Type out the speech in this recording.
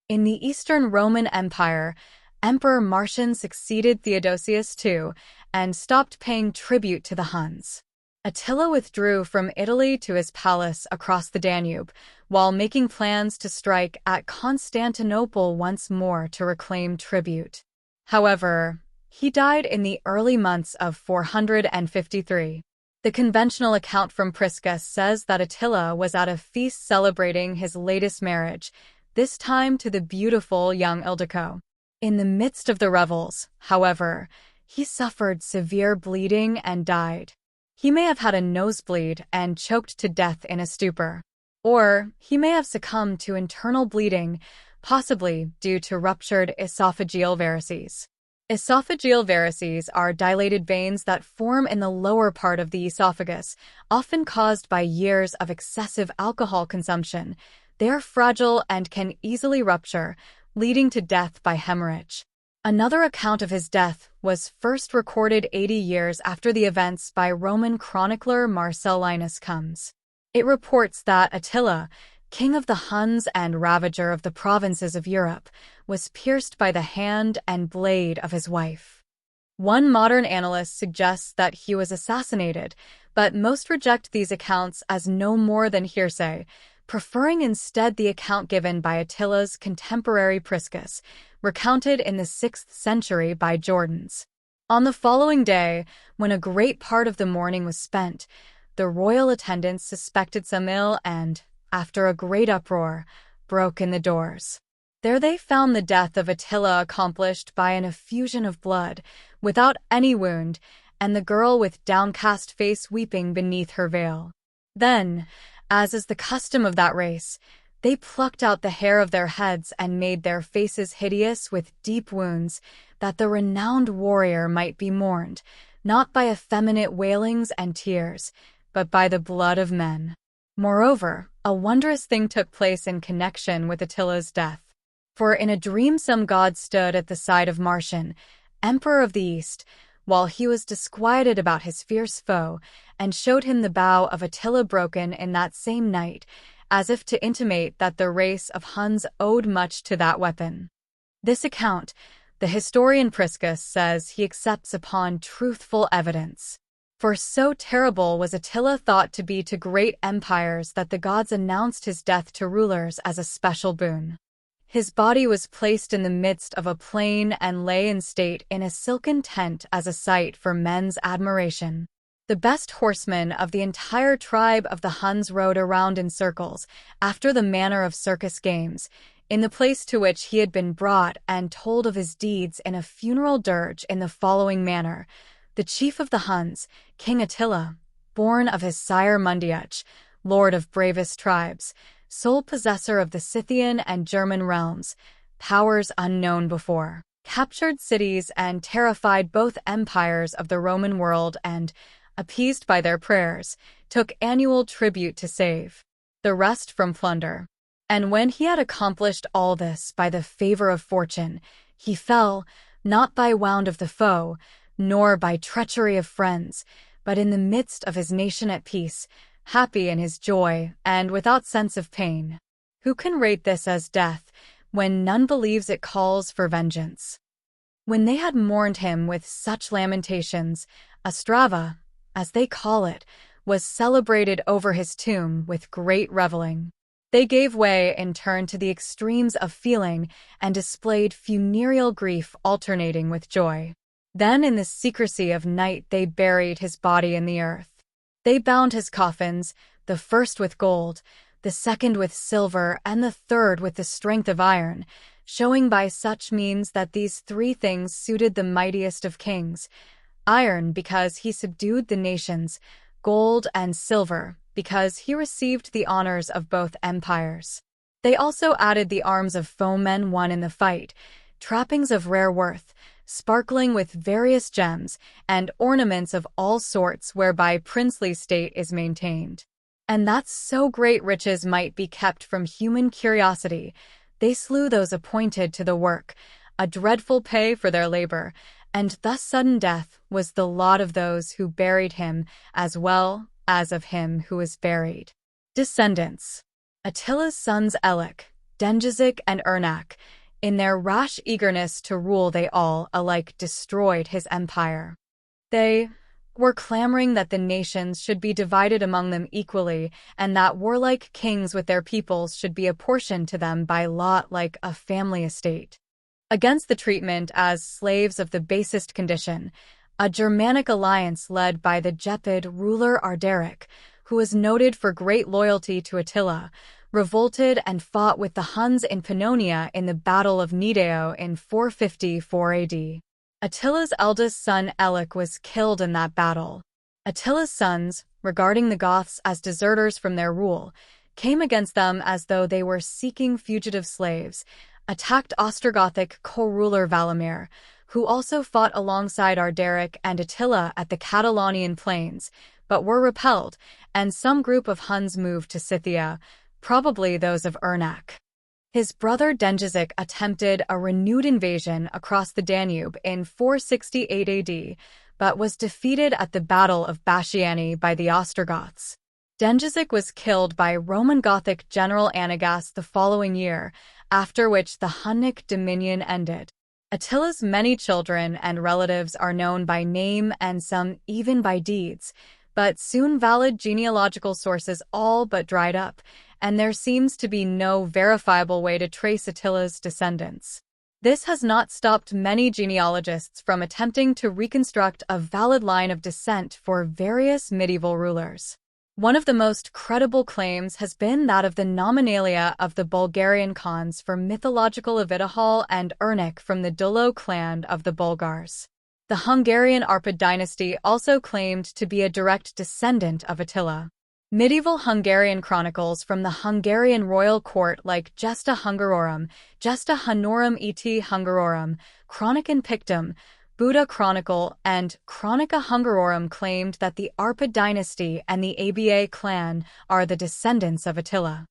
In the Eastern Roman Empire, Emperor Marcian succeeded Theodosius II and stopped paying tribute to the Huns. Attila withdrew from Italy to his palace across the Danube, while making plans to strike at Constantinople once more to reclaim tribute. However, he died in the early months of 453. The conventional account from Priscus says that Attila was at a feast celebrating his latest marriage, this time to the beautiful young Ildiko. In the midst of the revels, however, he suffered severe bleeding and died. He may have had a nosebleed and choked to death in a stupor. Or he may have succumbed to internal bleeding, possibly due to ruptured esophageal varices. Esophageal varices are dilated veins that form in the lower part of the esophagus, often caused by years of excessive alcohol consumption. They are fragile and can easily rupture, leading to death by hemorrhage. Another account of his death was first recorded 80 years after the events by Roman chronicler Marcellinus comes. It reports that Attila, king of the Huns and ravager of the provinces of Europe, was pierced by the hand and blade of his wife. One modern analyst suggests that he was assassinated, but most reject these accounts as no more than hearsay, preferring instead the account given by Attila's contemporary Priscus, recounted in the 6th century by Jordans. On the following day, when a great part of the morning was spent, the royal attendants suspected some ill and, after a great uproar, broke in the doors. There they found the death of Attila accomplished by an effusion of blood, without any wound, and the girl with downcast face weeping beneath her veil. Then, as is the custom of that race, they plucked out the hair of their heads and made their faces hideous with deep wounds, that the renowned warrior might be mourned, not by effeminate wailings and tears, but by the blood of men. Moreover, a wondrous thing took place in connection with Attila's death. For in a dream some god stood at the side of Marcian, emperor of the East, while he was disquieted about his fierce foe, and showed him the bow of Attila broken in that same night, as if to intimate that the race of Huns owed much to that weapon. This account, the historian Priscus says he accepts upon truthful evidence. For so terrible was Attila thought to be to great empires that the gods announced his death to rulers as a special boon. His body was placed in the midst of a plain and lay in state in a silken tent as a sight for men's admiration. The best horsemen of the entire tribe of the Huns rode around in circles, after the manner of circus games, in the place to which he had been brought, and told of his deeds in a funeral dirge in the following manner. The chief of the Huns, King Attila, born of his sire Mundiuch, lord of bravest tribes, sole possessor of the Scythian and German realms, powers unknown before, captured cities and terrified both empires of the Roman world and, appeased by their prayers, took annual tribute to save the rest from plunder. And when he had accomplished all this by the favor of fortune, he fell, not by wound of the foe, nor by treachery of friends, but in the midst of his nation at peace, happy in his joy, and without sense of pain. Who can rate this as death, when none believes it calls for vengeance? When they had mourned him with such lamentations, a strava, as they call it, was celebrated over his tomb with great reveling. They gave way in turn to the extremes of feeling and displayed funereal grief alternating with joy. Then in the secrecy of night they buried his body in the earth. They bound his coffins, the first with gold, the second with silver, and the third with the strength of iron, showing by such means that these three things suited the mightiest of kings: iron, because he subdued the nations; gold and silver, because he received the honors of both empires. They also added the arms of foemen won in the fight, trappings of rare worth, sparkling with various gems, and ornaments of all sorts whereby princely state is maintained. And that so great riches might be kept from human curiosity, they slew those appointed to the work, a dreadful pay for their labor, and thus sudden death was the lot of those who buried him as well as of him who was buried. Descendants. Attila's sons Elik, Dengizic and Ernak. In their rash eagerness to rule, they all alike destroyed his empire. They were clamoring that the nations should be divided among them equally, and that warlike kings with their peoples should be apportioned to them by lot like a family estate. Against the treatment as slaves of the basest condition, a Germanic alliance led by the Gepid ruler Ardaric, who was noted for great loyalty to Attila, revolted and fought with the Huns in Pannonia in the Battle of Nideo in 454 AD. Attila's eldest son Elik was killed in that battle. Attila's sons, regarding the Goths as deserters from their rule, came against them as though they were seeking fugitive slaves, attacked Ostrogothic co-ruler Valamir, who also fought alongside Ardaric and Attila at the Catalonian plains, but were repelled, and some group of Huns moved to Scythia, probably those of Ernak. His brother Dengizic attempted a renewed invasion across the Danube in 468 AD, but was defeated at the Battle of Basciani by the Ostrogoths. Dengizic was killed by Roman Gothic general Anagas the following year, after which the Hunnic dominion ended. Attila's many children and relatives are known by name and some even by deeds, but soon valid genealogical sources all but dried up, and there seems to be no verifiable way to trace Attila's descendants. This has not stopped many genealogists from attempting to reconstruct a valid line of descent for various medieval rulers. One of the most credible claims has been that of the nominalia of the Bulgarian Khans for mythological Evitahal and Ernak from the Dulo clan of the Bulgars. The Hungarian Arpad dynasty also claimed to be a direct descendant of Attila. Medieval Hungarian chronicles from the Hungarian royal court like Gesta Hungarorum, Gesta Honorum et Hungarorum, Chronican Pictum, Buda Chronicle, and Chronica Hungarorum claimed that the Arpad dynasty and the Aba clan are the descendants of Attila.